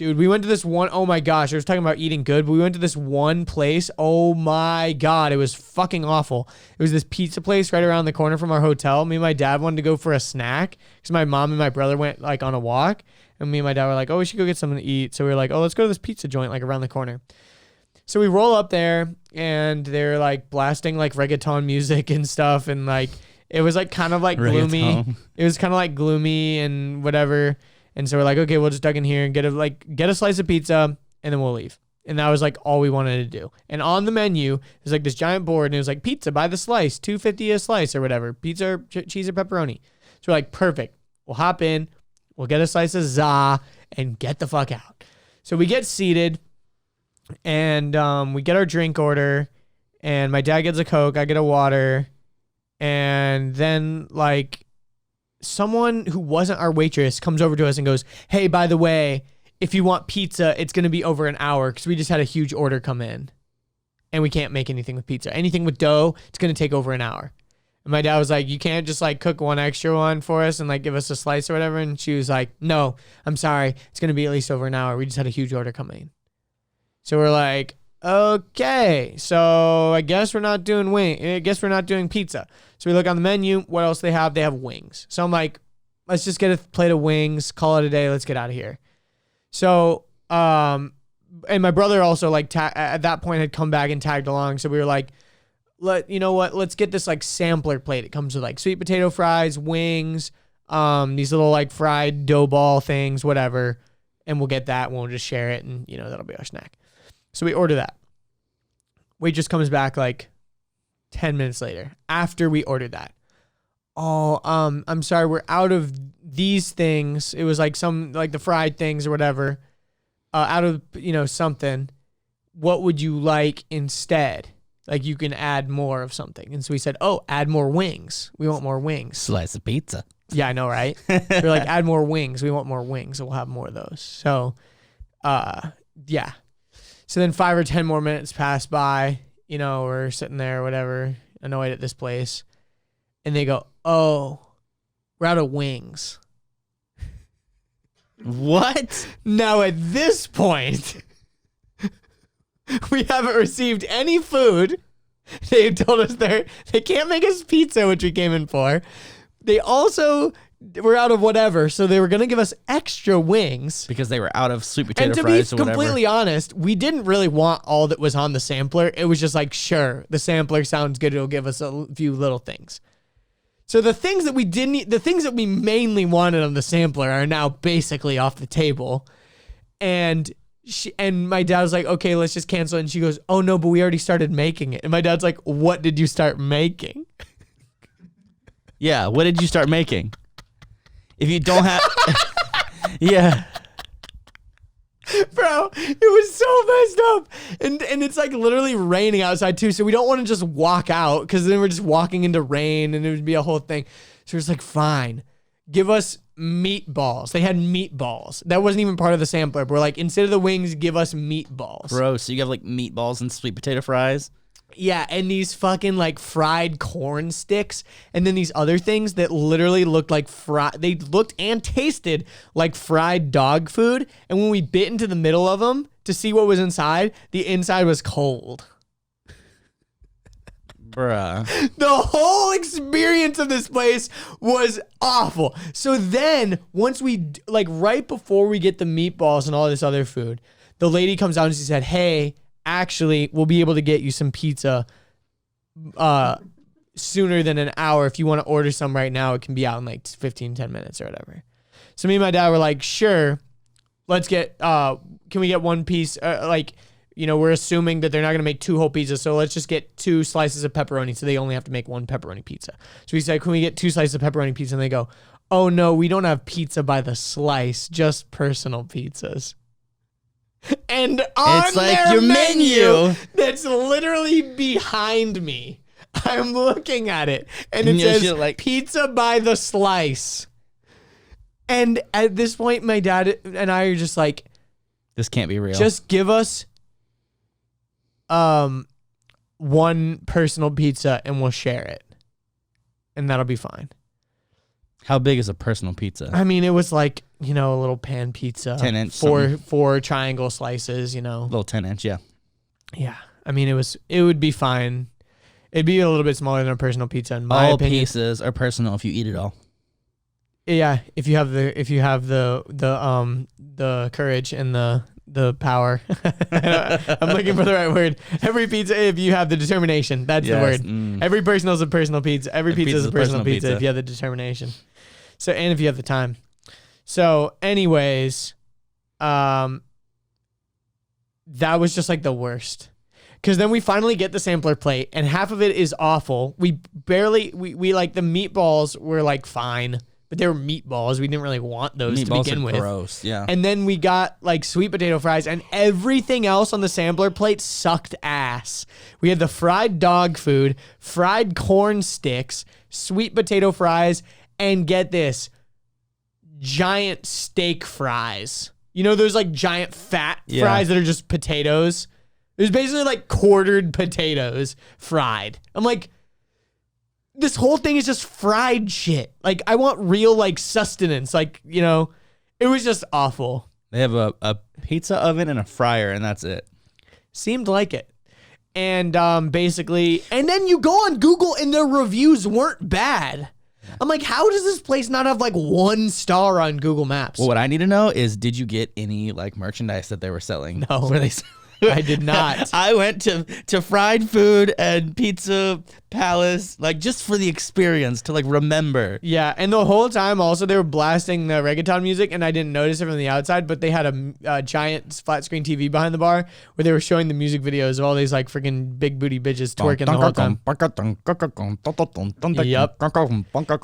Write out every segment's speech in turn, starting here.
Dude, we went to this one. Oh my gosh, I was talking about eating good, but we went to this one place. Oh my God, it was fucking awful. It was this pizza place right around the corner from our hotel. Me and my dad wanted to go for a snack because my mom and my brother went like on a walk, and me and my dad were like, oh, we should go get something to eat. So we were like, oh, let's go to this pizza joint like around the corner. So we roll up there, and they're like blasting like reggaeton music and stuff, and like it was like kind of like gloomy. Reggaeton. It was kind of like gloomy and whatever. And so we're like, okay, we'll just duck in here and get a slice of pizza, and then we'll leave. And that was like all we wanted to do. And on the menu, there's like this giant board, and it was like pizza by the slice, $2.50 a slice or whatever, pizza, or cheese or pepperoni. So we're like, perfect. We'll hop in, we'll get a slice of za, and get the fuck out. So we get seated, and we get our drink order, and my dad gets a Coke, I get a water, and then like someone who wasn't our waitress comes over to us and goes, hey, by the way, if you want pizza, it's going to be over an hour because we just had a huge order come in and we can't make anything with pizza. Anything with dough, it's going to take over an hour. And my dad was like, you can't just like cook one extra one for us and like give us a slice or whatever. And she was like, no, I'm sorry. It's going to be at least over an hour. We just had a huge order come in. So we're like, okay, so I guess we're not doing pizza. So we look on the menu. What else they have? They have wings. So I'm like, let's just get a plate of wings, call it a day. Let's get out of here. So, and my brother also like at that point had come back and tagged along. So we were like, let's get this like sampler plate. It comes with like sweet potato fries, wings, these little like fried dough ball things, whatever. And we'll get that and we'll just share it. And that'll be our snack. So we order that. Waitress comes back like 10 minutes later after we ordered that. Oh, I'm sorry, we're out of these things. It was like some like the fried things or whatever. Out of something. What would you like instead? Like you can add more of something. And so we said, oh, add more wings. We want more wings. Slice of pizza. Yeah, I know, right? We're like, add more wings. We want more wings. So we'll have more of those. So, yeah. So then 5 or 10 more minutes pass by. We're sitting there or whatever, annoyed at this place. And they go, oh, we're out of wings. What? Now at this point, we haven't received any food. They told us they can't make us pizza, which we came in for. They also were out of whatever, so they were going to give us extra wings. Because they were out of sweet potato and to fries be or whatever. completely honest, we didn't really want all that was on the sampler. It was just like, sure, the sampler sounds good. It'll give us a few little things. So the things that we mainly wanted on the sampler are now basically off the table. And my dad was like, okay, let's just cancel it. And she goes, oh no, but we already started making it. And my dad's like, what did you start making? Yeah, what did you start making? If you don't have... Yeah. Bro, it was so messed up. And it's like literally raining outside too. So we don't want to just walk out because then we're just walking into rain and it would be a whole thing. So it's like, fine, give us meatballs. They had meatballs. That wasn't even part of the sampler. But we're like, instead of the wings, give us meatballs. Bro, so you have like meatballs and sweet potato fries? Yeah, and these fucking like fried corn sticks, and then these other things that literally looked like they looked and tasted like fried dog food. And when we bit into the middle of them to see what was inside, the inside was cold. Bruh. The whole experience of this place was awful. So then once we like right before we get the meatballs and all this other food, the lady comes out and she said, hey, actually, we'll be able to get you some pizza sooner than an hour. If you want to order some right now, it can be out in like 10 minutes or whatever. So me and my dad were like, sure, let's get, can we get one piece? We're assuming that they're not going to make 2 whole pizzas. So let's just get 2 slices of pepperoni. So they only have to make 1 pepperoni pizza. So we said, can we get 2 slices of pepperoni pizza? And they go, oh no, we don't have pizza by the slice, just personal pizzas. And on it's like their your menu that's literally behind me, I'm looking at it, and it says like pizza by the slice. And at this point, my dad and I are just like, this can't be real. Just give us 1 personal pizza and we'll share it. And that'll be fine. How big is a personal pizza? I mean, it was like, a little pan pizza. 10-inch. Four triangle slices, Little 10-inch, yeah. Yeah. I mean, it would be fine. It'd be a little bit smaller than a personal pizza in my opinion. All pieces are personal if you eat it all. Yeah, if you have the courage and the power. I'm looking for the right word. Every pizza, if you have the determination, that's the word. Every personal is a personal pizza. Every pizza is a personal pizza if you have the determination. So, and if you have the time. So, anyways, that was just like the worst. Because then we finally get the sampler plate, and half of it is awful. We like the meatballs were like fine, but they were meatballs. We didn't really want those to begin with. Gross, yeah. And then we got like sweet potato fries, and everything else on the sampler plate sucked ass. We had the fried dog food, fried corn sticks, sweet potato fries, and get this, giant steak fries. Those like giant fat fries that are just potatoes? It was basically like quartered potatoes fried. I'm like, this whole thing is just fried shit. Like, I want real like sustenance. Like, it was just awful. They have a pizza oven and a fryer, and that's it. Seemed like it. And basically, and then you go on Google and their reviews weren't bad. I'm like, how does this place not have like 1 star on Google Maps? Well, what I need to know is, did you get any like merchandise that they were selling? No. Were they? I did not. I went to Fried Food and Pizza Palace, like just for the experience, to like remember. Yeah, and the whole time also they were blasting the reggaeton music, and I didn't notice it from the outside, but they had a giant flat screen TV behind the bar where they were showing the music videos of all these like freaking big booty bitches twerking the whole time. Yep.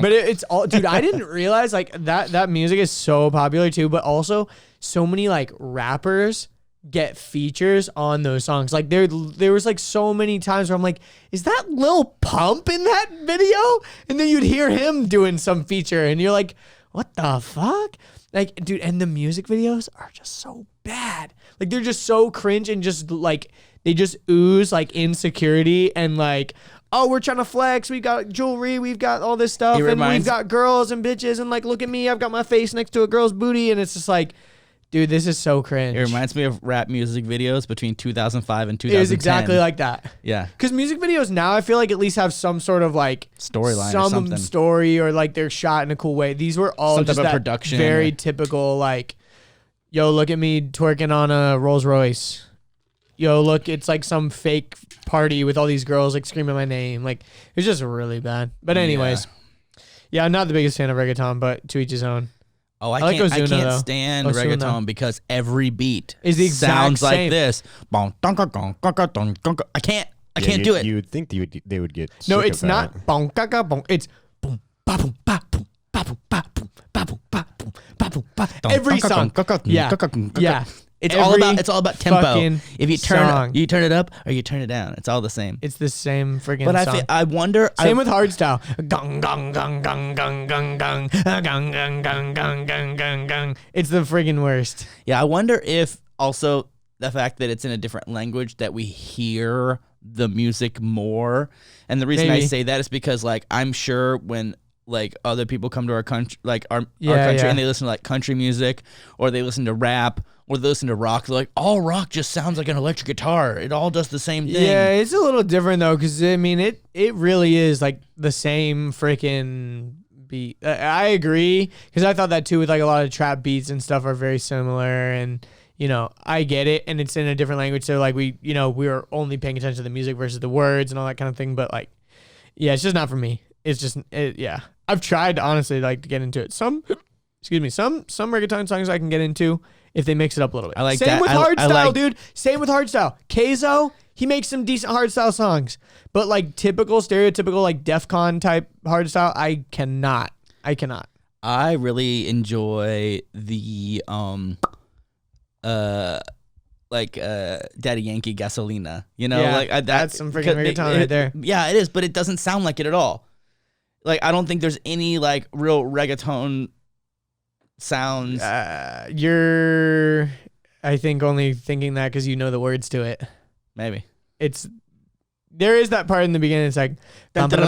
But it's all, dude, I didn't realize like that music is so popular too, but also so many like rappers get features on those songs. Like there was like so many times where I'm like, is that Lil Pump in that video? And then you'd hear him doing some feature and you're like, what the fuck? Like, dude, and the music videos are just so bad. Like they're just so cringe and just like, they just ooze like insecurity and like, oh, we're trying to flex. We've got jewelry. We've got all this stuff. And we've got girls and bitches. And like, look at me. I've got my face next to a girl's booty. And it's just like, dude, this is so cringe. It reminds me of rap music videos between 2005 and 2010. It is exactly like that. Yeah. Because music videos now, I feel like at least have some sort of like storyline or something. Story or like they're shot in a cool way. These were all some just type of that production. Very typical like, yo, look at me twerking on a Rolls Royce. Yo, look, it's like some fake party with all these girls like screaming my name. Like, it's just really bad. But anyways, yeah, I'm not the biggest fan of reggaeton, but to each his own. Oh, I can't Ozuna, stand Ozuna. reggaeton because every beat is the exact sounds like same. this. I can't do it. You would think they would get No, sick it's of not that. bong kaka bong. It's boom ba boom ba boom ba boom ba boom ba boom ba boom ba boom ba. Every song. Yeah. Yeah. It's Every all about tempo. fucking If you song. turn it up or you turn it down. It's all the same. It's the same freaking But song. I wonder. Same with hardstyle. Gong gong gong gong gong gong gong gong gong gong gong gong gong gong. It's the friggin' worst. Yeah, I wonder if also the fact that it's in a different language that we hear the music more. And the reason I say that is because like I'm sure when like other people come to our country, like our country, and they listen to like country music or they listen to rap or they listen to rock, they're like, all rock just sounds like an electric guitar. It all does the same thing. Yeah, it's a little different though, because I mean, it really is like the same freaking beat. I agree, because I thought that too with like a lot of trap beats and stuff are very similar, and I get it, and it's in a different language, so like we were only paying attention to the music versus the words and all that kind of thing, but like, yeah, it's just not for me. It's just, yeah. I've tried honestly like to get into it. Some reggaeton songs I can get into if they mix it up a little bit. I like Same that. with I hardstyle, like- dude. Same with hardstyle. Keizo, he makes some decent hardstyle songs, but like typical, stereotypical, like DEFCON type hardstyle, I cannot. I really enjoy the Daddy Yankee Gasolina. Yeah, like that's some freaking reggaeton right there. Yeah, it is, but it doesn't sound like it at all. Like I don't think there's any like real reggaeton sounds. You're, I think, only thinking that because you know the words to it. Maybe. There is that part in the beginning. It's like, but then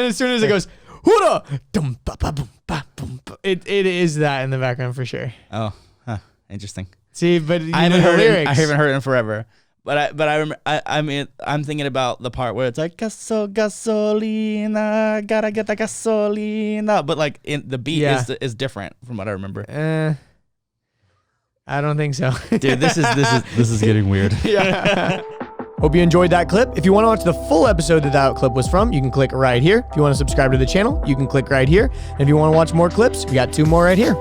as soon as it goes, Hooda! Dum, ba, ba, boom, ba, boom, ba. It is that in the background for sure. Oh, huh. Interesting. See, but you I know haven't the heard it. lyrics. I haven't heard it in forever. But I remember. I mean, I'm thinking about the part where it's like gasolina, gotta get the gasolina. But like the beat is different from what I remember. I don't think so. Dude, this is getting weird. Yeah. Hope you enjoyed that clip. If you want to watch the full episode that clip was from, you can click right here. If you want to subscribe to the channel, you can click right here. And if you want to watch more clips, we got 2 more right here.